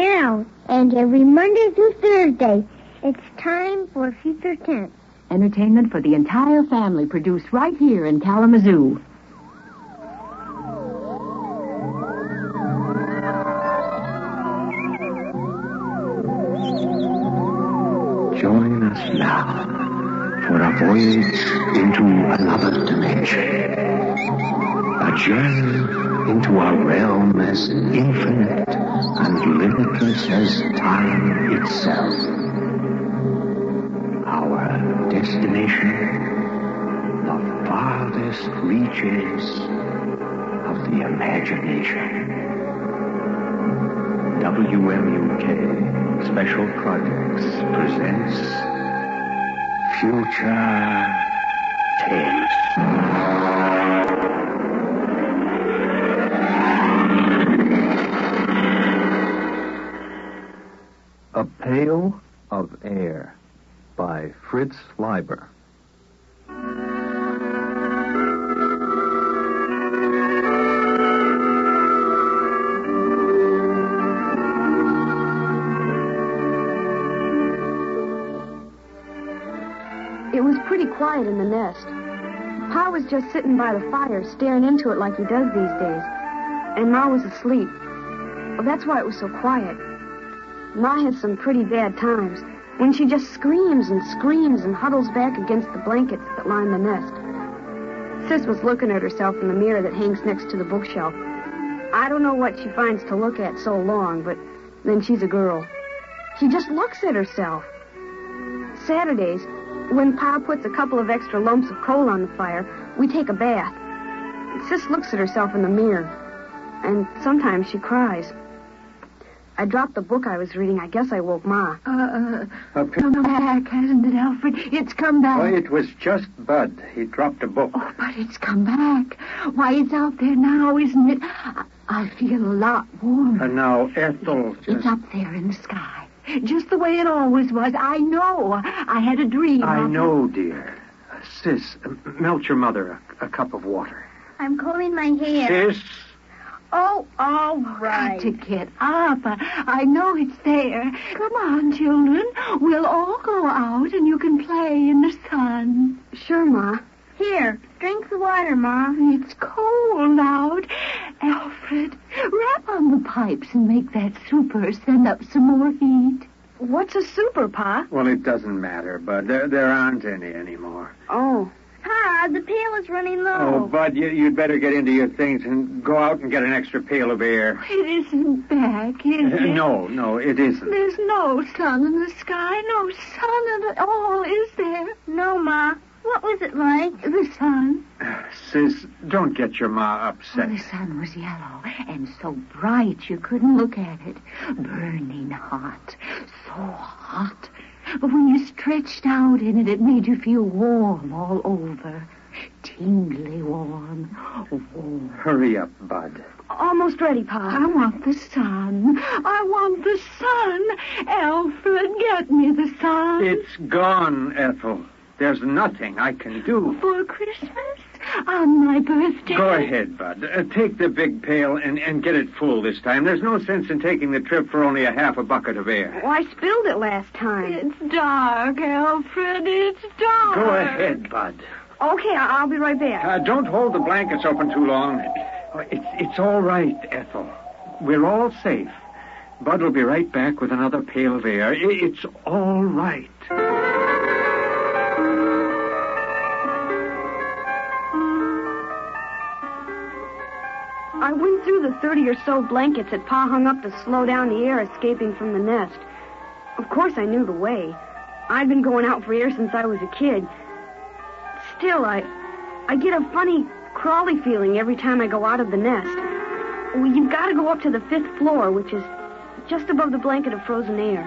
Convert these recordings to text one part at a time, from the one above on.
Now, and every Monday through Thursday, it's time for Future Tense. Entertainment for the entire family produced right here in Kalamazoo. Join us now for a voyage into another dimension. A journey into a realm as infinite and limitless as time itself. Our destination, the farthest reaches of the imagination. WMUK Special Projects presents Future Tense. A Pail of Air by Fritz Leiber. It was pretty quiet in the nest. Pa was just sitting by the fire, staring into it like he does these days. And Ma was asleep. Well, that's why it was so quiet. Ma has some pretty bad times when she just screams and screams and huddles back against the blankets that line the nest. Sis was looking at herself in the mirror that hangs next to the bookshelf. I don't know what she finds to look at so long, but then she's a girl. She just looks at herself. Saturdays, when Pa puts a couple of extra lumps of coal on the fire, we take a bath. Sis looks at herself in the mirror, and sometimes she cries. I dropped the book I was reading. I guess I woke Ma. Come back, hasn't it, Alfred? It's come back. Oh, it was just Bud. He dropped a book. Oh, but it's come back. Why, it's out there now, isn't it? I feel a lot warmer. And now Ethel just... It's up there in the sky. Just the way it always was. I know. I had a dream. I know, dear. Sis, melt your mother a cup of water. I'm combing my hair. Sis? Oh, all right. Got to get up. I know it's there. Come on, children. We'll all go out and you can play in the sun. Sure, Ma. Here, drink the water, Ma. It's cold out. Alfred, rap on the pipes and make that super send up some more heat. What's a super, Pa? Well, it doesn't matter, Bud. There aren't any anymore. Oh. Pa, the pail is running low. Oh, Bud, you'd better get into your things and go out and get an extra pail of air. It isn't back, is it? No, it isn't. There's no sun in the sky, no sun at all, is there? No, Ma. What was it like? The sun. Sis, don't get your Ma Oh, upset. the sun was yellow and so bright you couldn't look at it. Burning hot. So hot. But when you stretched out in it, it made you feel warm all over. Tingly warm. Warm. Hurry up, Bud. Almost ready, Pa. I want the sun. I want the sun. Alfred, get me the sun. It's gone, Ethel. There's nothing I can do. For Christmas? On my birthday? Go ahead, Bud. Take the big pail and get it full this time. There's no sense in taking the trip for only a half a bucket of air. Well, I spilled it last time. It's dark, Alfred. It's dark. Go ahead, Bud. Okay, I'll be right back. Don't hold the blankets open too long. It's all right, Ethel. We're all safe. Bud will be right back with another pail of air. It's all right. I went through the 30 or so blankets that Pa hung up to slow down the air escaping from the nest. Of course, I knew the way. I'd been going out for air since I was a kid. Still, I get a funny, crawly feeling every time I go out of the nest. Well, you've got to go up to the 5th floor, which is just above the blanket of frozen air.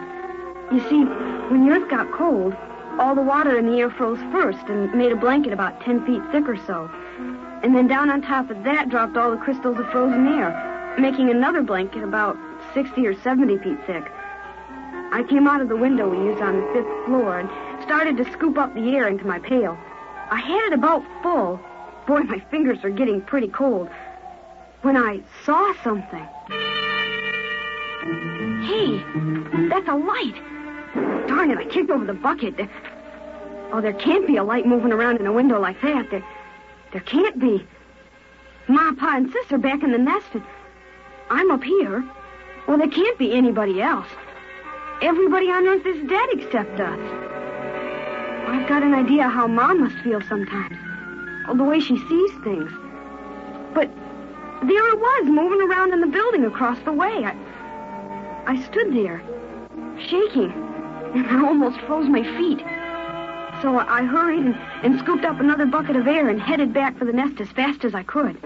You see, when the earth got cold, all the water in the air froze first and made a blanket about 10 feet thick or so. And then down on top of that dropped all the crystals of frozen air, making another blanket about 60 or 70 feet thick. I came out of the window we used on the 5th floor and started to scoop up the air into my pail. I had it about full. Boy, my fingers are getting pretty cold. When I saw something. Hey, that's a light. Darn it, I kicked over the bucket. There can't be a light moving around in a window like that. There can't be. Ma, Pa, and Sis are back in the nest, and I'm up here. Well, there can't be anybody else. Everybody on Earth is dead except us. I've got an idea how Mom must feel sometimes. The way she sees things. But there it was, moving around in the building across the way. I stood there, shaking, and I almost froze my feet. So I hurried and scooped up another bucket of air and headed back for the nest as fast as I could.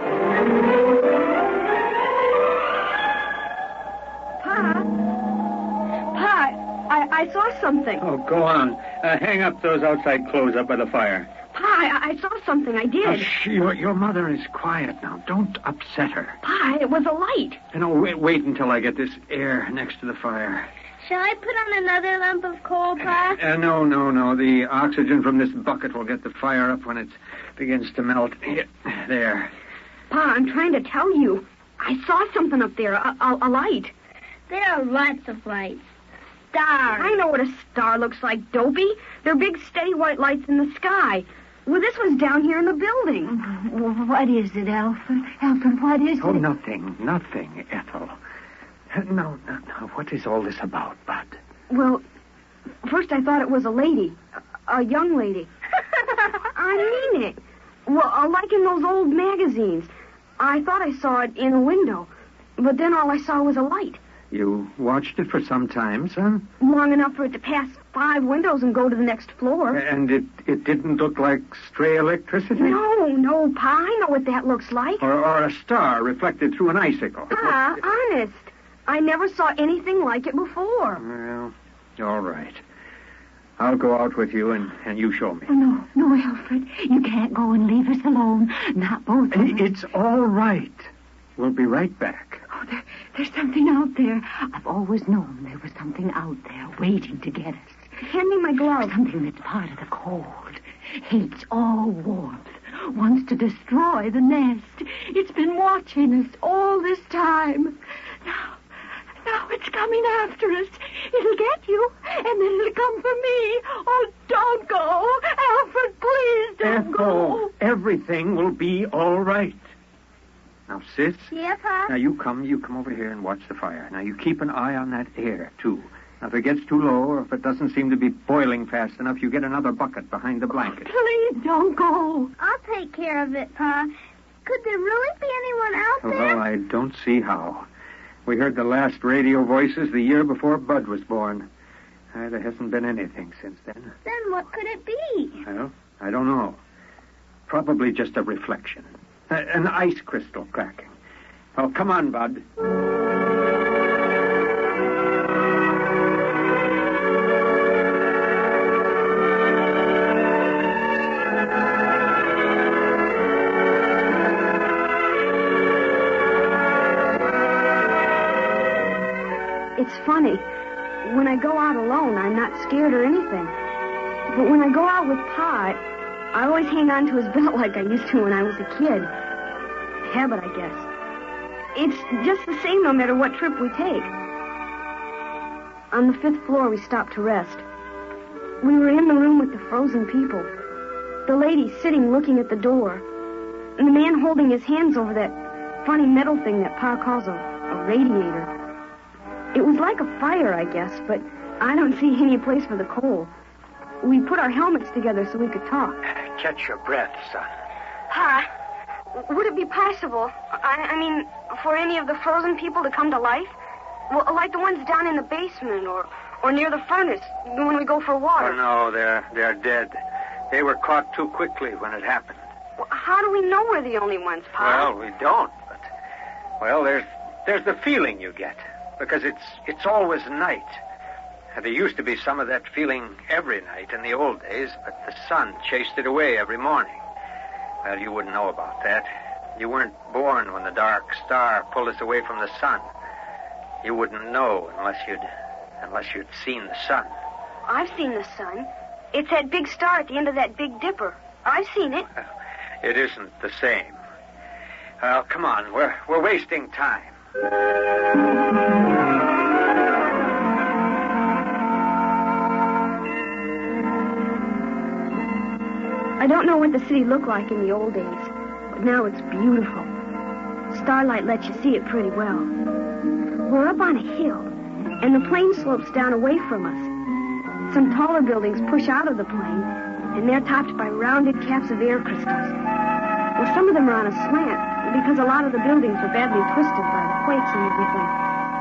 I saw something. Oh, go on. Hang up those outside clothes up by the fire. Pa, I saw something. I did. Oh, your mother is quiet now. Don't upset her. Pa, it was a light. Wait until I get this air next to the fire. Shall I put on another lump of coal, Pa? No. The oxygen from this bucket will get the fire up when it begins to melt. Here, there. Pa, I'm trying to tell you. I saw something up there, a light. There are lots of lights. Stars. I know what a star looks like, Dopey. They're big, steady white lights in the sky. Well, this was down here in the building. What is it, Alfred? Alfred, what is Oh, it? nothing, Ethel. No. What is all this about, Bud? Well, first I thought it was a lady. A young lady. I mean it. Well, like in those old magazines. I thought I saw it in a window. But then all I saw was a light. You watched it for some time, son? Long enough for it to pass 5 windows and go to the next floor. And it didn't look like stray electricity? No, Pa. I know what that looks like. Or a star reflected through an icicle? Pa, honest. I never saw anything like it before. Well, all right. I'll go out with you, and you show me. No, Alfred. You can't go and leave us alone. Not both of us. It's all right. We'll be right back. Oh, there's something out there. I've always known there was something out there waiting to get us. Hand me my glove. Something that's part of the cold. Hates all warmth. Wants to destroy the nest. It's been watching us all this time. Now it's coming after us. It'll get you, and then it'll come for me. Oh, don't go. Alfred, please don't go. Everything will be all right. Now, Sis. Yeah, Pa? Now, you come over here and watch the fire. Now, you keep an eye on that air, too. Now, if it gets too low or if it doesn't seem to be boiling fast enough, you get another bucket behind the blanket. Please don't go. I'll take care of it, Pa. Could there really be anyone out there? Well, I don't see how. We heard the last radio voices the year before Bud was born. There hasn't been anything since then. Then what could it be? Well, I don't know. Probably just a reflection. An ice crystal cracking. Oh, come on, Bud. It's funny. When I go out alone, I'm not scared or anything. But when I go out with Pa, I always hang on to his belt like I used to when I was a kid. Habit, I guess. It's just the same no matter what trip we take. On the 5th floor, we stopped to rest. We were in the room with the frozen people. The lady sitting looking at the door. And the man holding his hands over that funny metal thing that Pa calls a radiator. It was like a fire, I guess, but I don't see any place for the coal. We put our helmets together so we could talk. Catch your breath, son. Pa, would it be possible, I mean, for any of the frozen people to come to life? Well, like the ones down in the basement or near the furnace when we go for water. Oh, no, they're dead. They were caught too quickly when it happened. Well, how do we know we're the only ones, Pa? Well, we don't, but... Well, there's the feeling you get, because it's always night. There used to be some of that feeling every night in the old days, but the sun chased it away every morning. Well, you wouldn't know about that. You weren't born when the dark star pulled us away from the sun. You wouldn't know unless you'd seen the sun. I've seen the sun. It's that big star at the end of that Big Dipper. I've seen it. Well, it isn't the same. Well, come on. We're wasting time. I don't know what the city looked like in the old days, but now it's beautiful. Starlight lets you see it pretty well. We're up on a hill, and the plain slopes down away from us. Some taller buildings push out of the plain, and they're topped by rounded caps of air crystals. Well, some of them are on a slant, because a lot of the buildings were badly twisted by the quakes and everything,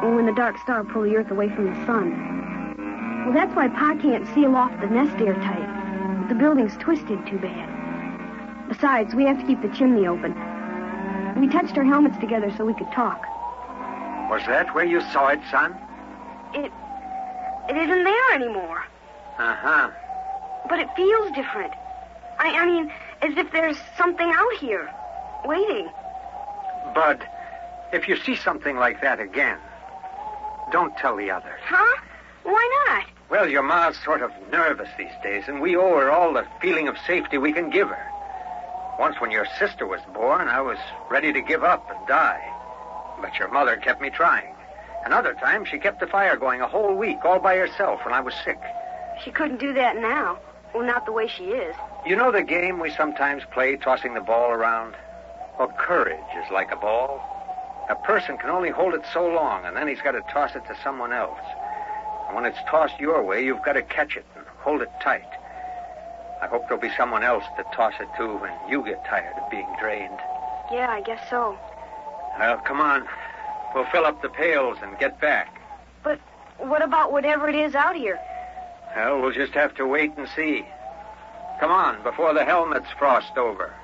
or when the dark star pulled the earth away from the sun. Well, that's why Pa can't seal off the nest airtight. The building's twisted too bad. Besides, we have to keep the chimney open. We touched our helmets together so we could talk. Was that where you saw it, son? It isn't there anymore. Uh-huh. But it feels different. I mean, as if there's something out here, waiting. Bud, if you see something like that again, don't tell the others. Huh? Why not? Well, your ma's sort of nervous these days, and we owe her all the feeling of safety we can give her. Once when your sister was born, I was ready to give up and die. But your mother kept me trying. Another time, she kept the fire going a whole week all by herself when I was sick. She couldn't do that now. Well, not the way she is. You know the game we sometimes play, tossing the ball around? Well, courage is like a ball. A person can only hold it so long, and then he's got to toss it to someone else. And when it's tossed your way, you've got to catch it and hold it tight. I hope there'll be someone else to toss it to when you get tired of being drained. Yeah, I guess so. Well, come on. We'll fill up the pails and get back. But what about whatever it is out here? Well, we'll just have to wait and see. Come on, before the helmets frost over.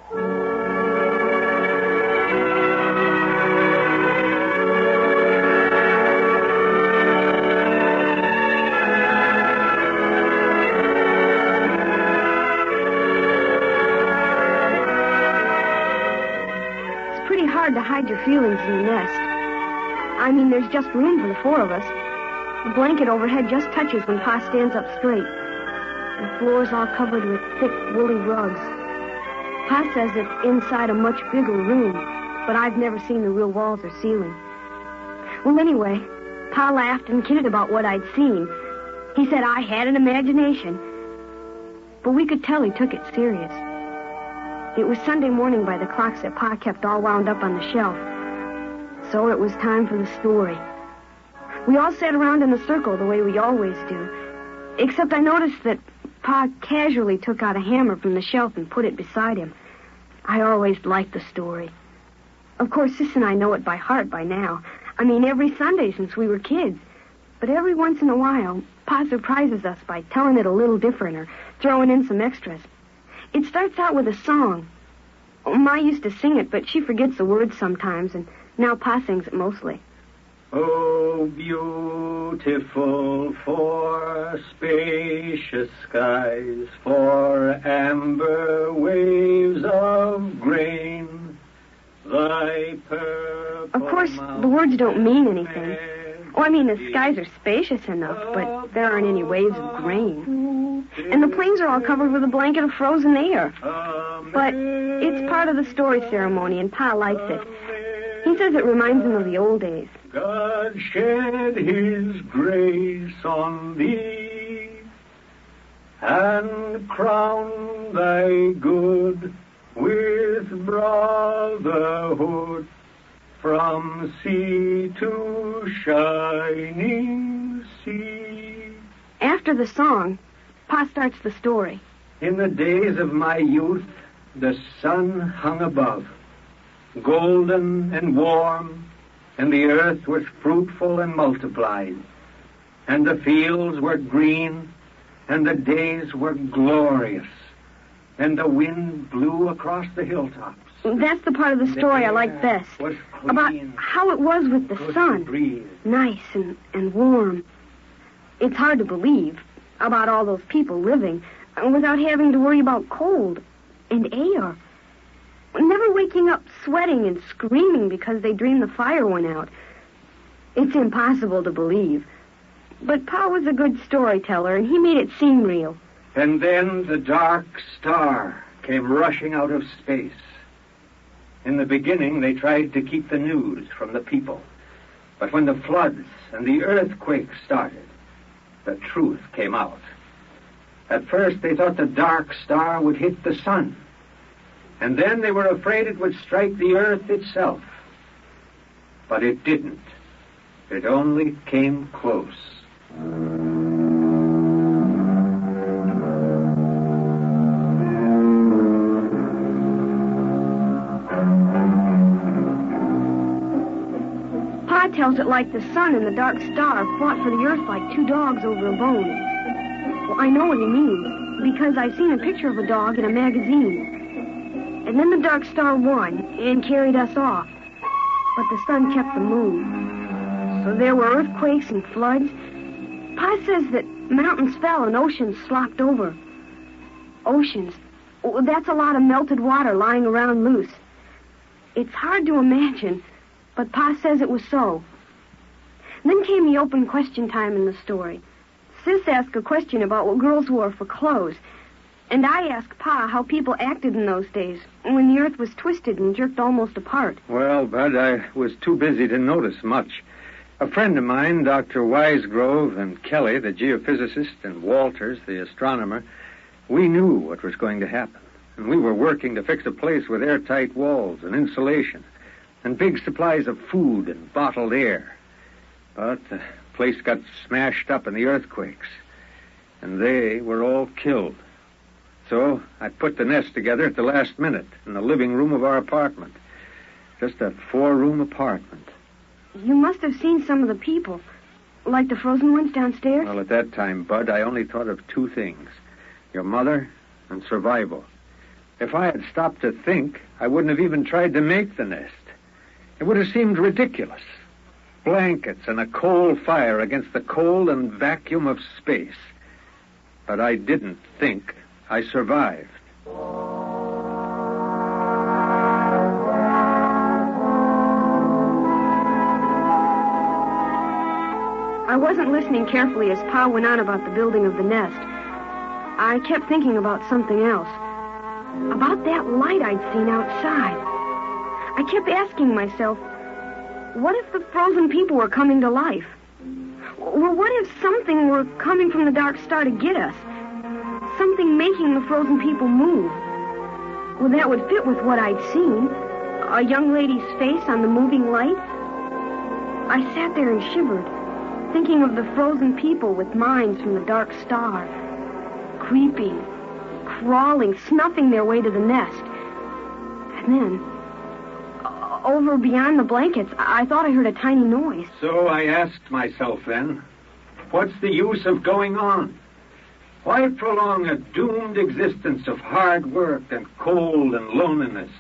It's pretty hard to hide your feelings in the nest. I mean, there's just room for the four of us. The blanket overhead just touches when Pa stands up straight. The floor's all covered with thick, woolly rugs. Pa says it's inside a much bigger room, but I've never seen the real walls or ceiling. Well, anyway, Pa laughed and kidded about what I'd seen. He said I had an imagination. But we could tell he took it serious. It was Sunday morning by the clocks that Pa kept all wound up on the shelf. So it was time for the story. We all sat around in a circle the way we always do. Except I noticed that Pa casually took out a hammer from the shelf and put it beside him. I always liked the story. Of course, Sis and I know it by heart by now. I mean, every Sunday since we were kids. But every once in a while, Pa surprises us by telling it a little different or throwing in some extras. It starts out with a song. Ma used to sing it, but she forgets the words sometimes, and now Pa sings it mostly. Oh, beautiful for spacious skies, for amber waves of grain, thy purple... Of course, the words don't mean anything. Oh, I mean, the skies are spacious enough, but there aren't any waves of grain. And the plains are all covered with a blanket of frozen air. But it's part of the story ceremony, and Pa likes it. He says it reminds him of the old days. God shed his grace on thee and crown thy good with brotherhood from sea to shining sea. After the song, Pa starts the story. In the days of my youth, the sun hung above, golden and warm, and the earth was fruitful and multiplied, and the fields were green, and the days were glorious, and the wind blew across the hilltops. That's the part of the story I like best. About how it was with the sun. Nice and warm. It's hard to believe about all those people living without having to worry about cold and air. Never waking up sweating and screaming because they dreamed the fire went out. It's impossible to believe. But Pa was a good storyteller, and he made it seem real. And then the dark star came rushing out of space. In the beginning, they tried to keep the news from the people. But when the floods and the earthquakes started, the truth came out. At first, they thought the dark star would hit the sun. And then they were afraid it would strike the earth itself. But it didn't. It only came close. Pa tells it like the sun and the dark star fought for the earth like two dogs over a bone. Well, I know what he means, because I've seen a picture of a dog in a magazine. And then the dark star won and carried us off. But the sun kept the moon. So there were earthquakes and floods. Pa says that mountains fell and oceans slopped over. Oceans. Well, that's a lot of melted water lying around loose. It's hard to imagine, but Pa says it was so. Then came the open question time in the story. Sis asked a question about what girls wore for clothes. And I asked Pa how people acted in those days, when the earth was twisted and jerked almost apart. Well, Bud, I was too busy to notice much. A friend of mine, Dr. Wisegrove, and Kelly, the geophysicist, and Walters, the astronomer, we knew what was going to happen. And we were working to fix a place with airtight walls and insulation, and big supplies of food and bottled air. But the place got smashed up in the earthquakes, and they were all killed. So I put the nest together at the last minute in the living room of our apartment. Just a 4-room apartment. You must have seen some of the people, like the frozen ones downstairs. Well, at that time, Bud, I only thought of 2 things. Your mother and survival. If I had stopped to think, I wouldn't have even tried to make the nest. It would have seemed ridiculous. Blankets and a coal fire against the cold and vacuum of space. But I didn't think. I survived. I wasn't listening carefully as Pa went on about the building of the nest. I kept thinking about something else. About that light I'd seen outside. I kept asking myself, what if the frozen people were coming to life? Well, what if something were coming from the dark star to get us? Something making the frozen people move. Well, that would fit with what I'd seen. A young lady's face on the moving light. I sat there and shivered, thinking of the frozen people with minds from the dark star. Creeping, crawling, snuffing their way to the nest. And then, over beyond the blankets, I thought I heard a tiny noise. So I asked myself then, what's the use of going on? Why prolong a doomed existence of hard work and cold and loneliness?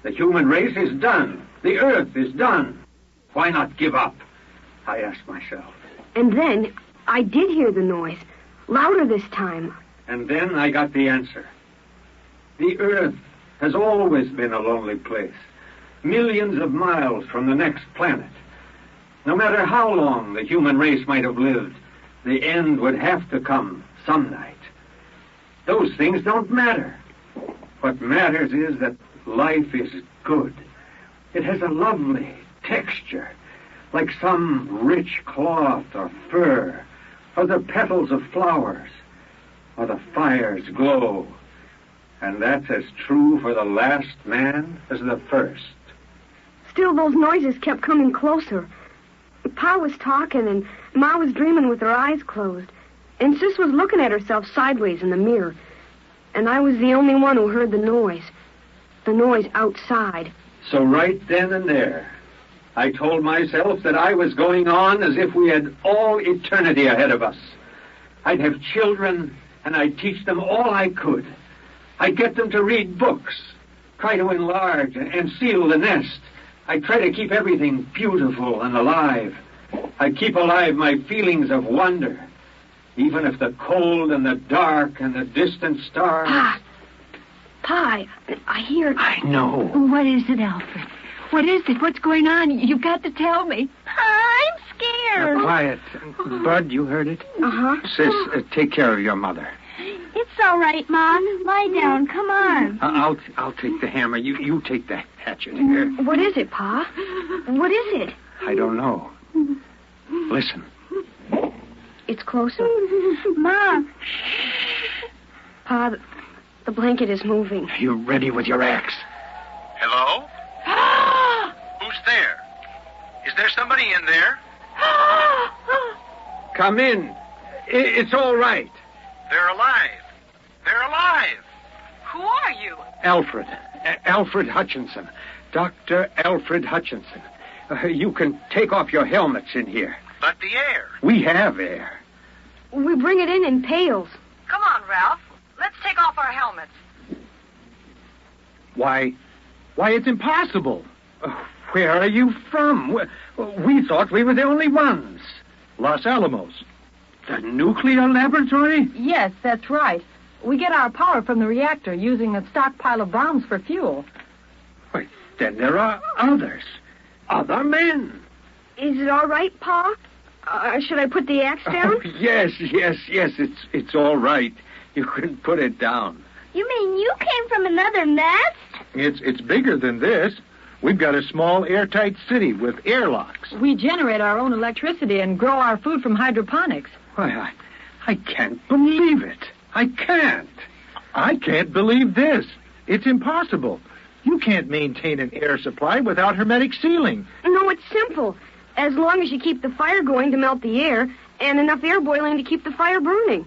The human race is done. The earth is done. Why not give up? I asked myself. And then I did hear the noise, louder this time. And then I got the answer. The earth has always been a lonely place, millions of miles from the next planet. No matter how long the human race might have lived, the end would have to come some night. Those things don't matter. What matters is that life is good. It has a lovely texture, like some rich cloth or fur, or the petals of flowers, or the fire's glow. And that's as true for the last man as the first. Still, those noises kept coming closer. Pa was talking, and Ma was dreaming with her eyes closed. And Sis was looking at herself sideways in the mirror. And I was the only one who heard the noise. The noise outside. So right then and there, I told myself that I was going on as if we had all eternity ahead of us. I'd have children, and I'd teach them all I could. I'd get them to read books, try to enlarge and seal the nest. I'd try to keep everything beautiful and alive. I'd keep alive my feelings of wonder, even if the cold and the dark and the distant stars... Pa, I hear... I know. What is it, Alfred? What is it? What's going on? You've got to tell me. I'm scared. Quiet. Bud, you heard it? Uh-huh. Sis, take care of your mother. It's all right, Ma. Lie down. Come on. I'll take the hammer. You take the hatchet here. What is it, Pa? What is it? I don't know. Listen. It's closer. Ma. Pa, the blanket is moving. You ready with your axe? Hello? Who's there? Is there somebody in there? Come in. It's all right. They're alive. They're alive. Who are you? Alfred. Alfred Hutchinson. Dr. Alfred Hutchinson. You can take off your helmets in here. But the air. We have air. We bring it in pails. Come on, Ralph. Let's take off our helmets. Why, it's impossible. Where are you from? We thought we were the only ones. Los Alamos. The nuclear laboratory? Yes, that's right. We get our power from the reactor using a stockpile of bombs for fuel. Why, then there are others. Other men. Is it all right, Pa? Should I put the axe down? Oh, yes. It's all right. You can put it down. You mean you came from another nest? It's bigger than this. We've got a small airtight city with airlocks. We generate our own electricity and grow our food from hydroponics. Why, I can't believe it. I can't. I can't believe this. It's impossible. You can't maintain an air supply without hermetic sealing. No, it's simple. As long as you keep the fire going to melt the air and enough air boiling to keep the fire burning.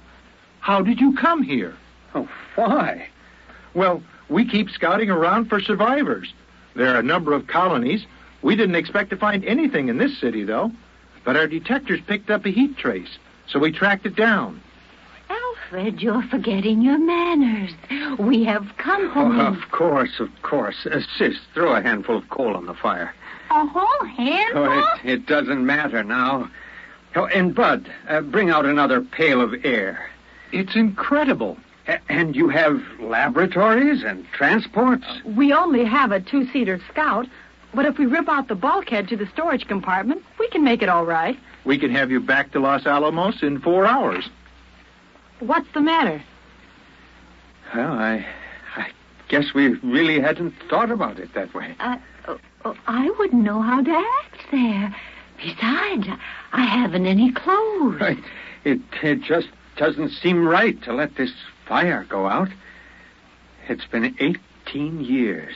How did you come here? Oh, why? Well, we keep scouting around for survivors. There are a number of colonies. We didn't expect to find anything in this city, though. But our detectors picked up a heat trace, so we tracked it down. Alfred, you're forgetting your manners. We have company. Oh, of course. Sis, throw a handful of coal on the fire. A whole handful? Oh, it doesn't matter now. Oh, and Bud, bring out another pail of air. It's incredible. And you have laboratories and transports? We only have a 2-seater Scout, but if we rip out the bulkhead to the storage compartment, we can make it all right. We can have you back to Los Alamos in 4 hours. What's the matter? Well, I guess we really hadn't thought about it that way. I wouldn't know how to act there. Besides, I haven't any clothes. It just doesn't seem right to let this fire go out. It's been 18 years,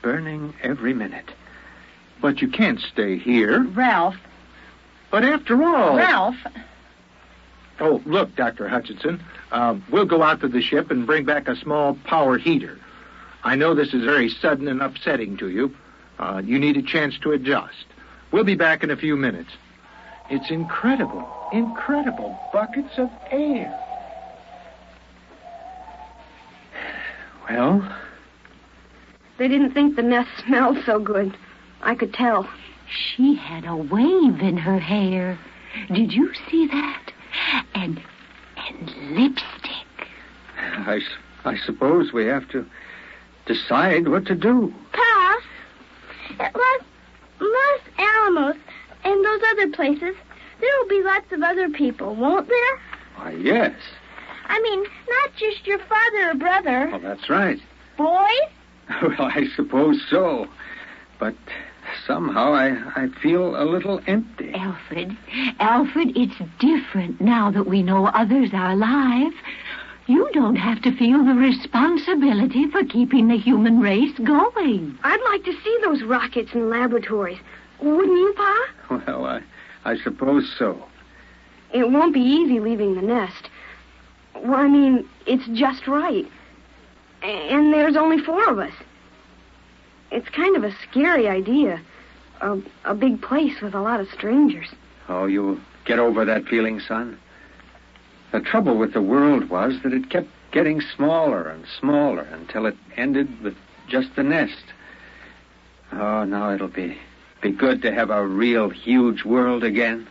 burning every minute. But you can't stay here. Ralph. But after all... Ralph. Oh, look, Dr. Hutchinson, we'll go out to the ship and bring back a small power heater. I know this is very sudden and upsetting to you. You need a chance to adjust. We'll be back in a few minutes. It's incredible. Buckets of air. Well? They didn't think the nest smelled so good. I could tell. She had a wave in her hair. Did you see that? And lipstick. I suppose we have to decide what to do. Pa, at Los Alamos and those other places, there will be lots of other people, won't there? Why, yes. I mean, not just your father or brother. Well, that's right. Boys? Well, I suppose so. But somehow I feel a little empty. Alfred, it's different now that we know others are alive. You don't have to feel the responsibility for keeping the human race going. I'd like to see those rockets in laboratories. Wouldn't you, Pa? Well, I suppose so. It won't be easy leaving the nest. Well, I mean, it's just right. And there's only 4 of us. It's kind of a scary idea. A big place with a lot of strangers. Oh, you'll get over that feeling, son. The trouble with the world was that it kept getting smaller and smaller until it ended with just the nest. Oh, now it'll be good to have a real huge world again.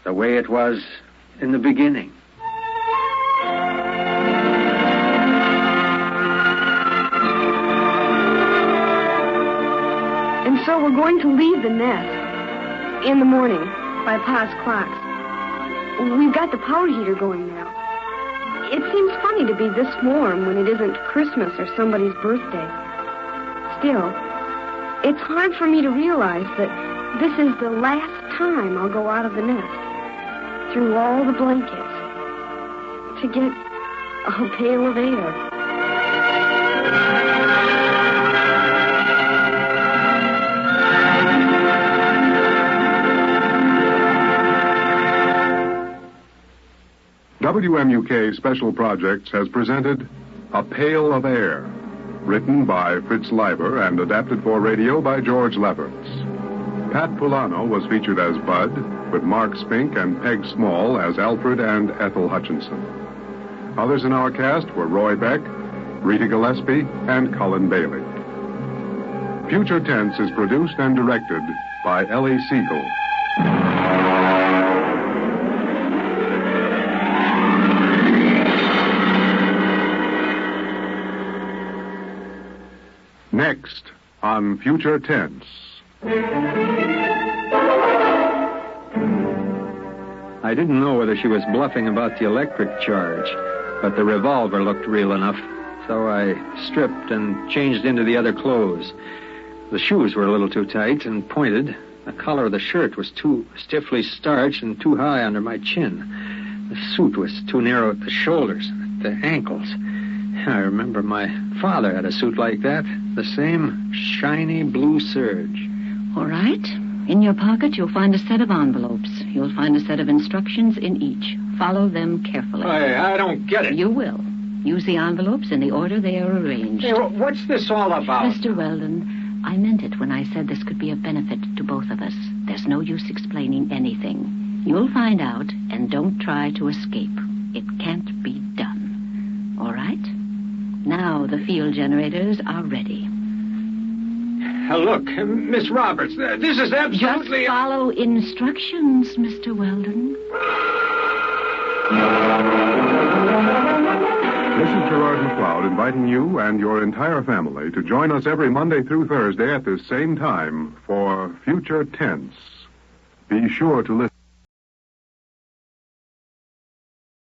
The way it was in the beginning. And so we're going to leave the nest in the morning by Pa's clocks. We've got the power heater going now. It seems funny to be this warm when it isn't Christmas or somebody's birthday. Still, it's hard for me to realize that this is the last time I'll go out of the nest, through all the blankets, to get A pail of air. WMUK Special Projects has presented A Pail of Air, written by Fritz Leiber and adapted for radio by George Leverts. Pat Pulano was featured as Bud, with Mark Spink and Peg Small as Alfred and Ethel Hutchinson. Others in our cast were Roy Beck, Rita Gillespie, and Colin Bailey. Future Tense is produced and directed by Ellie Siegel. Next on Future Tense. I didn't know whether she was bluffing about the electric charge, but the revolver looked real enough, so I stripped and changed into the other clothes. The shoes were a little too tight and pointed. The collar of the shirt was too stiffly starched and too high under my chin. The suit was too narrow at the shoulders and at the ankles. I remember my father had a suit like that, the same shiny blue serge. All right. In your pocket, you'll find a set of envelopes. You'll find a set of instructions in each. Follow them carefully. I don't get it. You will. Use the envelopes in the order they are arranged. Hey, what's this all about? Mr. Weldon, I meant it when I said this could be of benefit to both of us. There's no use explaining anything. You'll find out, and don't try to escape. It can't be done. All right? Now the field generators are ready. Look, Miss Roberts, this is absolutely... Just follow instructions, Mr. Weldon. This is Gerard McLeod inviting you and your entire family to join us every Monday through Thursday at this same time for Future Tense. Be sure to listen.